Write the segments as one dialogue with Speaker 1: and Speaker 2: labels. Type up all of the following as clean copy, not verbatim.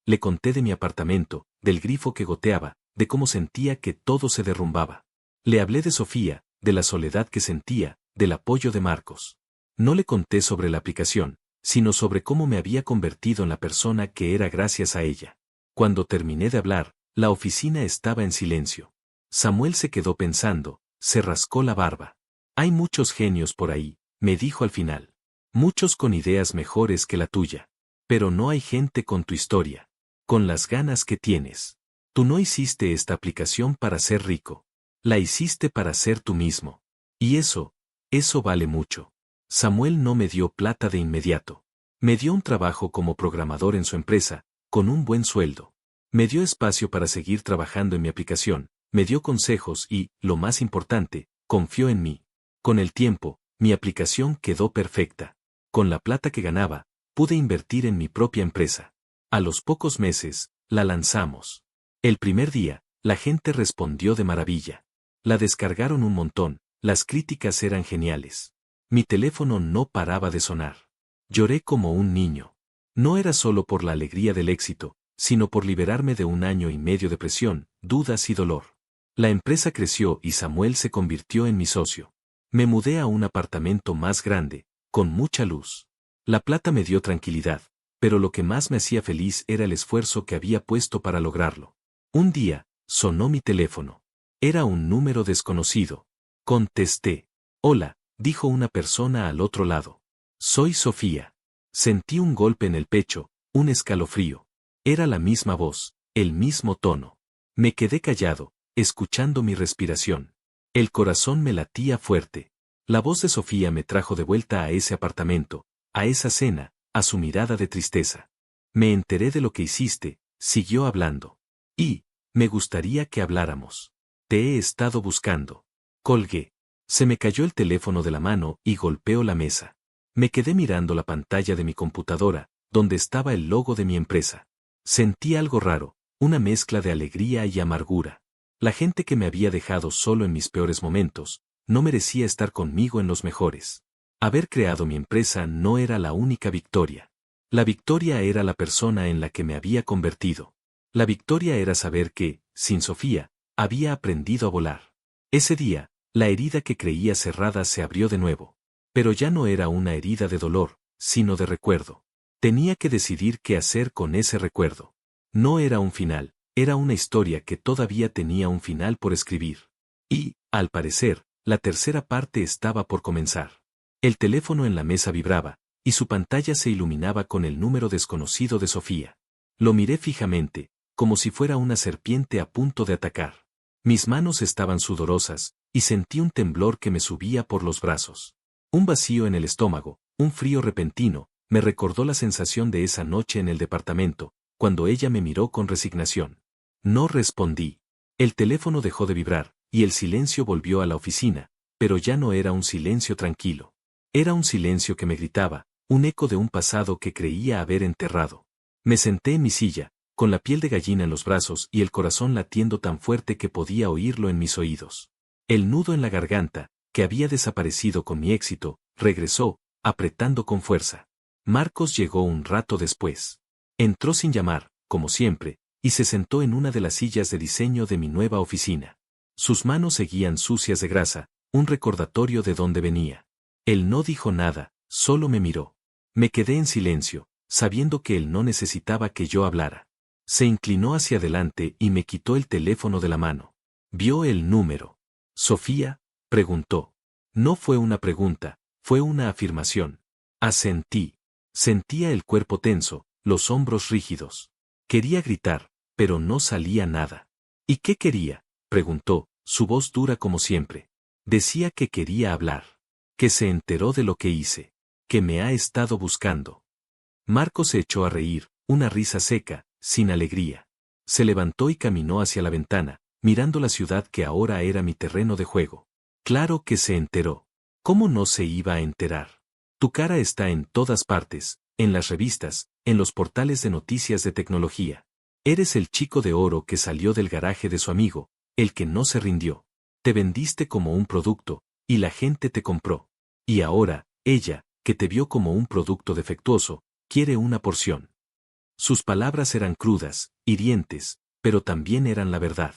Speaker 1: Le conté de mi apartamento, del grifo que goteaba, de cómo sentía que todo se derrumbaba. Le hablé de Sofía, de la soledad que sentía, del apoyo de Marcos. No le conté sobre la aplicación, sino sobre cómo me había convertido en la persona que era gracias a ella. Cuando terminé de hablar, la oficina estaba en silencio. Samuel se quedó pensando, se rascó la barba. Hay muchos genios por ahí, me dijo al final. Muchos con ideas mejores que la tuya. Pero no hay gente con tu historia. Con las ganas que tienes. Tú no hiciste esta aplicación para ser rico. La hiciste para ser tú mismo. Y eso vale mucho. Samuel no me dio plata de inmediato. Me dio un trabajo como programador en su empresa, con un buen sueldo. Me dio espacio para seguir trabajando en mi aplicación, me dio consejos y, lo más importante, confió en mí. Con el tiempo, mi aplicación quedó perfecta. Con la plata que ganaba, pude invertir en mi propia empresa. A los pocos meses, la lanzamos. El primer día, la gente respondió de maravilla. La descargaron un montón, las críticas eran geniales. Mi teléfono no paraba de sonar. Lloré como un niño. No era solo por la alegría del éxito, sino por liberarme de 1 año y medio de presión, dudas y dolor. La empresa creció y Samuel se convirtió en mi socio. Me mudé a un apartamento más grande, con mucha luz. La plata me dio tranquilidad, pero lo que más me hacía feliz era el esfuerzo que había puesto para lograrlo. Un día, sonó mi teléfono. Era un número desconocido. Contesté. Hola, dijo una persona al otro lado. Soy Sofía. Sentí un golpe en el pecho, un escalofrío. Era la misma voz, el mismo tono. Me quedé callado, escuchando mi respiración. El corazón me latía fuerte. La voz de Sofía me trajo de vuelta a ese apartamento, a esa cena, a su mirada de tristeza. Me enteré de lo que hiciste, siguió hablando. Y, me gustaría que habláramos. Te he estado buscando. Colgué. Se me cayó el teléfono de la mano y golpeó la mesa. Me quedé mirando la pantalla de mi computadora, donde estaba el logo de mi empresa. Sentí algo raro, una mezcla de alegría y amargura. La gente que me había dejado solo en mis peores momentos, no merecía estar conmigo en los mejores. Haber creado mi empresa no era la única victoria. La victoria era la persona en la que me había convertido. La victoria era saber que, sin Sofía, había aprendido a volar. Ese día, la herida que creía cerrada se abrió de nuevo. Pero ya no era una herida de dolor, sino de recuerdo. Tenía que decidir qué hacer con ese recuerdo. No era un final, era una historia que todavía tenía un final por escribir. Y, al parecer, la tercera parte estaba por comenzar. El teléfono en la mesa vibraba, y su pantalla se iluminaba con el número desconocido de Sofía. Lo miré fijamente, como si fuera una serpiente a punto de atacar. Mis manos estaban sudorosas, y sentí un temblor que me subía por los brazos. Un vacío en el estómago, un frío repentino, me recordó la sensación de esa noche en el departamento, cuando ella me miró con resignación. No respondí. El teléfono dejó de vibrar, y el silencio volvió a la oficina, pero ya no era un silencio tranquilo. Era un silencio que me gritaba, un eco de un pasado que creía haber enterrado. Me senté en mi silla, con la piel de gallina en los brazos y el corazón latiendo tan fuerte que podía oírlo en mis oídos. El nudo en la garganta, que había desaparecido con mi éxito, regresó, apretando con fuerza. Marcos llegó un rato después. Entró sin llamar, como siempre, y se sentó en una de las sillas de diseño de mi nueva oficina. Sus manos seguían sucias de grasa, un recordatorio de dónde venía. Él no dijo nada, solo me miró. Me quedé en silencio, sabiendo que él no necesitaba que yo hablara. Se inclinó hacia adelante y me quitó el teléfono de la mano. Vio el número. ¿Sofía?, preguntó. No fue una pregunta, fue una afirmación. Asentí. Sentía el cuerpo tenso, los hombros rígidos. Quería gritar, pero no salía nada. ¿Y qué quería?, preguntó, su voz dura como siempre. Decía que quería hablar. Que se enteró de lo que hice. Que me ha estado buscando. Marcos se echó a reír, una risa seca, sin alegría. Se levantó y caminó hacia la ventana, mirando la ciudad que ahora era mi terreno de juego. Claro que se enteró. ¿Cómo no se iba a enterar? Tu cara está en todas partes, en las revistas, en los portales de noticias de tecnología. Eres el chico de oro que salió del garaje de su amigo, el que no se rindió. Te vendiste como un producto, y la gente te compró. Y ahora, ella, que te vio como un producto defectuoso, quiere una porción. Sus palabras eran crudas, hirientes, pero también eran la verdad.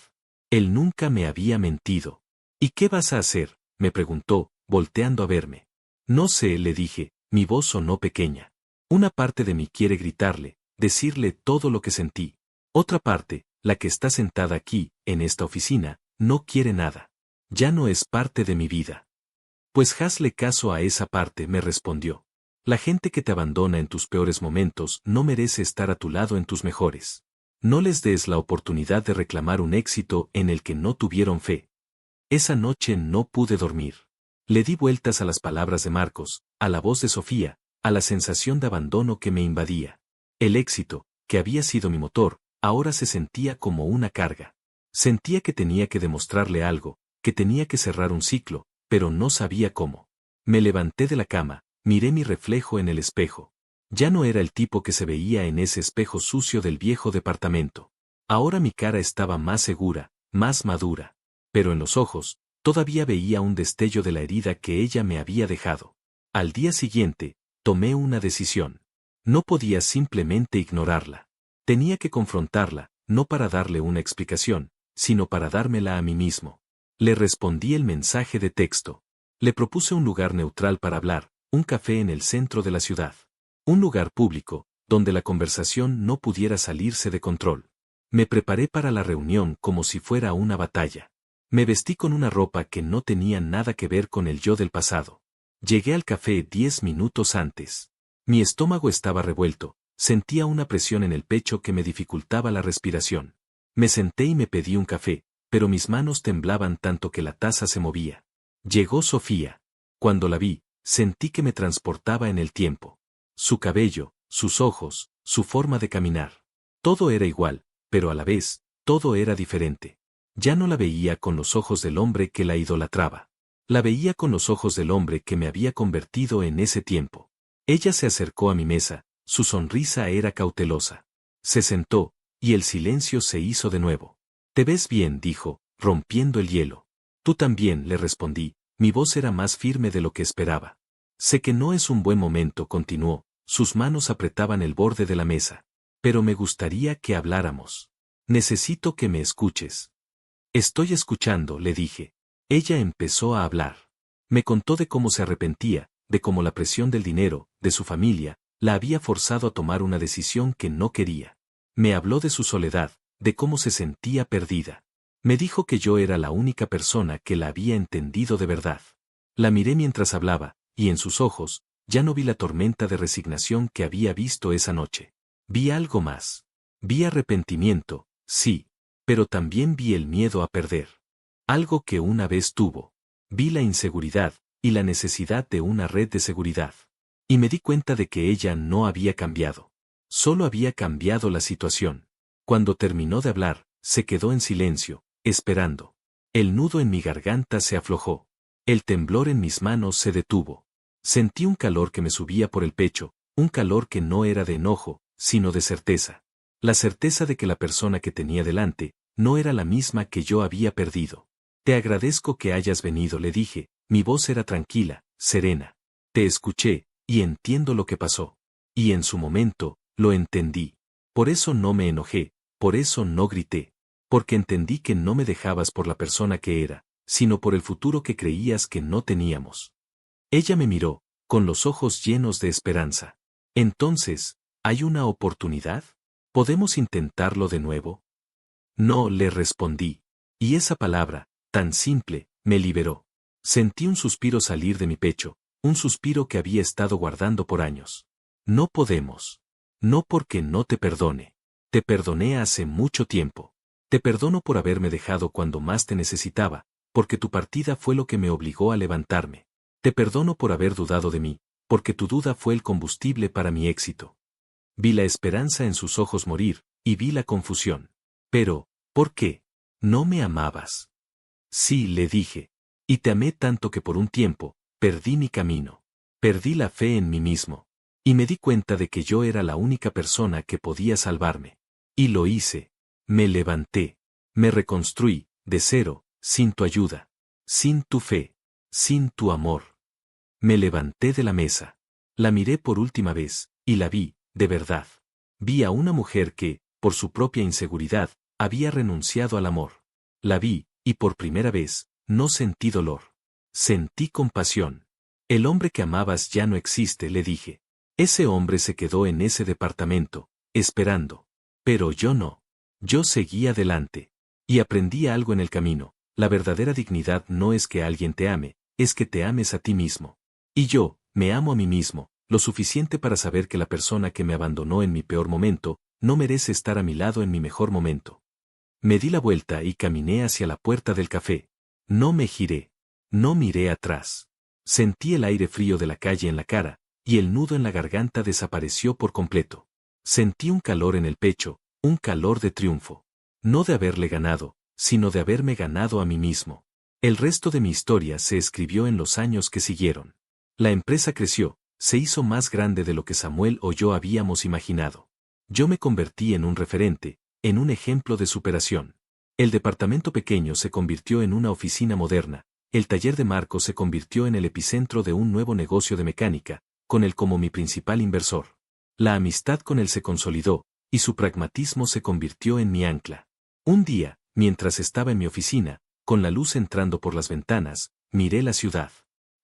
Speaker 1: Él nunca me había mentido. ¿Y qué vas a hacer?, me preguntó, volteando a verme. No sé, le dije, mi voz sonó pequeña. Una parte de mí quiere gritarle, decirle todo lo que sentí. Otra parte, la que está sentada aquí, en esta oficina, no quiere nada. Ya no es parte de mi vida. Pues hazle caso a esa parte, me respondió. La gente que te abandona en tus peores momentos no merece estar a tu lado en tus mejores. No les des la oportunidad de reclamar un éxito en el que no tuvieron fe. Esa noche no pude dormir. Le di vueltas a las palabras de Marcos, a la voz de Sofía, a la sensación de abandono que me invadía. El éxito, que había sido mi motor, ahora se sentía como una carga. Sentía que tenía que demostrarle algo, que tenía que cerrar un ciclo, pero no sabía cómo. Me levanté de la cama, miré mi reflejo en el espejo. Ya no era el tipo que se veía en ese espejo sucio del viejo departamento. Ahora mi cara estaba más segura, más madura. Pero en los ojos, todavía veía un destello de la herida que ella me había dejado. Al día siguiente, tomé una decisión. No podía simplemente ignorarla. Tenía que confrontarla, no para darle una explicación, sino para dármela a mí mismo. Le respondí el mensaje de texto. Le propuse un lugar neutral para hablar, un café en el centro de la ciudad. Un lugar público, donde la conversación no pudiera salirse de control. Me preparé para la reunión como si fuera una batalla. Me vestí con una ropa que no tenía nada que ver con el yo del pasado. Llegué al café 10 minutos antes. Mi estómago estaba revuelto, sentía una presión en el pecho que me dificultaba la respiración. Me senté y me pedí un café, pero mis manos temblaban tanto que la taza se movía. Llegó Sofía. Cuando la vi, sentí que me transportaba en el tiempo. Su cabello, sus ojos, su forma de caminar. Todo era igual, pero a la vez, todo era diferente. Ya no la veía con los ojos del hombre que la idolatraba. La veía con los ojos del hombre que me había convertido en ese tiempo. Ella se acercó a mi mesa, su sonrisa era cautelosa. Se sentó, y el silencio se hizo de nuevo. «Te ves bien», dijo, rompiendo el hielo. «Tú también», le respondí, mi voz era más firme de lo que esperaba. «Sé que no es un buen momento», continuó, sus manos apretaban el borde de la mesa. «Pero me gustaría que habláramos. Necesito que me escuches». «Estoy escuchando», le dije. Ella empezó a hablar. Me contó de cómo se arrepentía, de cómo la presión del dinero, de su familia, la había forzado a tomar una decisión que no quería. Me habló de su soledad, de cómo se sentía perdida. Me dijo que yo era la única persona que la había entendido de verdad. La miré mientras hablaba, y en sus ojos, ya no vi la tormenta de resignación que había visto esa noche. Vi algo más. Vi arrepentimiento, sí, pero también vi el miedo a perder. Algo que una vez tuvo. Vi la inseguridad, y la necesidad de una red de seguridad. Y me di cuenta de que ella no había cambiado. Solo había cambiado la situación. Cuando terminó de hablar, se quedó en silencio, esperando. El nudo en mi garganta se aflojó. El temblor en mis manos se detuvo. Sentí un calor que me subía por el pecho, un calor que no era de enojo, sino de certeza. La certeza de que la persona que tenía delante, no era la misma que yo había perdido. «Te agradezco que hayas venido», le dije, mi voz era tranquila, serena. «Te escuché, y entiendo lo que pasó. Y en su momento, lo entendí. Por eso no me enojé, por eso no grité. Porque entendí que no me dejabas por la persona que era, sino por el futuro que creías que no teníamos». Ella me miró, con los ojos llenos de esperanza. «Entonces, ¿hay una oportunidad? ¿Podemos intentarlo de nuevo?» «No», le respondí. Y esa palabra, tan simple, me liberó. Sentí un suspiro salir de mi pecho, un suspiro que había estado guardando por años. «No podemos. No porque no te perdone. Te perdoné hace mucho tiempo. Te perdono por haberme dejado cuando más te necesitaba, porque tu partida fue lo que me obligó a levantarme. Te perdono por haber dudado de mí, porque tu duda fue el combustible para mi éxito». Vi la esperanza en sus ojos morir, y vi la confusión. «Pero, ¿por qué? ¿No me amabas?» «Sí», le dije. «Y te amé tanto que por un tiempo, perdí mi camino. Perdí la fe en mí mismo. Y me di cuenta de que yo era la única persona que podía salvarme. Y lo hice. Me levanté. Me reconstruí, de cero, sin tu ayuda. Sin tu fe. Sin tu amor». Me levanté de la mesa. La miré por última vez, y la vi, de verdad. Vi a una mujer que, por su propia inseguridad, había renunciado al amor. La vi, y por primera vez, no sentí dolor. Sentí compasión. El hombre que amabas ya no existe, le dije. Ese hombre se quedó en ese departamento, esperando. Pero yo no. Yo seguí adelante. Y aprendí algo en el camino. La verdadera dignidad no es que alguien te ame, es que te ames a ti mismo. Y yo, me amo a mí mismo, lo suficiente para saber que la persona que me abandonó en mi peor momento, no merece estar a mi lado en mi mejor momento. Me di la vuelta y caminé hacia la puerta del café. No me giré. No miré atrás. Sentí el aire frío de la calle en la cara, y el nudo en la garganta desapareció por completo. Sentí un calor en el pecho, un calor de triunfo. No de haberle ganado, sino de haberme ganado a mí mismo. El resto de mi historia se escribió en los años que siguieron. La empresa creció, se hizo más grande de lo que Samuel o yo habíamos imaginado. Yo me convertí en un referente, en un ejemplo de superación. El departamento pequeño se convirtió en una oficina moderna, el taller de Marcos se convirtió en el epicentro de un nuevo negocio de mecánica, con él como mi principal inversor. La amistad con él se consolidó, y su pragmatismo se convirtió en mi ancla. Un día, mientras estaba en mi oficina, con la luz entrando por las ventanas, miré la ciudad.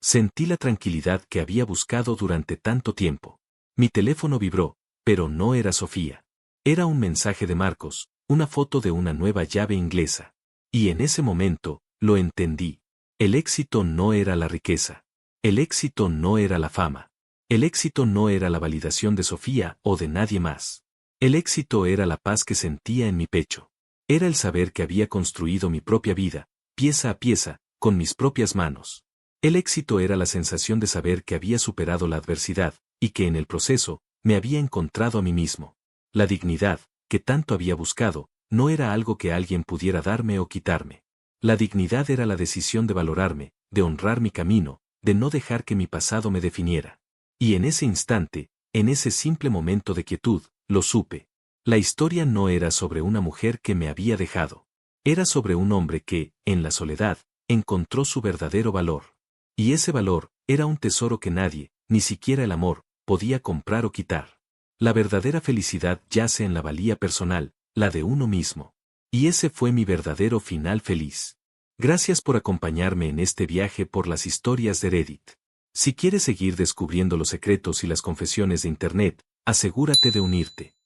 Speaker 1: Sentí la tranquilidad que había buscado durante tanto tiempo. Mi teléfono vibró, pero no era Sofía. Era un mensaje de Marcos, una foto de una nueva llave inglesa. Y en ese momento, lo entendí. El éxito no era la riqueza. El éxito no era la fama. El éxito no era la validación de Sofía o de nadie más. El éxito era la paz que sentía en mi pecho. Era el saber que había construido mi propia vida, pieza a pieza, con mis propias manos. El éxito era la sensación de saber que había superado la adversidad, y que en el proceso, me había encontrado a mí mismo. La dignidad, que tanto había buscado, no era algo que alguien pudiera darme o quitarme. La dignidad era la decisión de valorarme, de honrar mi camino, de no dejar que mi pasado me definiera. Y en ese instante, en ese simple momento de quietud, lo supe. La historia no era sobre una mujer que me había dejado. Era sobre un hombre que, en la soledad, encontró su verdadero valor. Y ese valor, era un tesoro que nadie, ni siquiera el amor, podía comprar o quitar. La verdadera felicidad yace en la valía personal, la de uno mismo. Y ese fue mi verdadero final feliz. Gracias por acompañarme en este viaje por las historias de Reddit. Si quieres seguir descubriendo los secretos y las confesiones de Internet, asegúrate de unirte.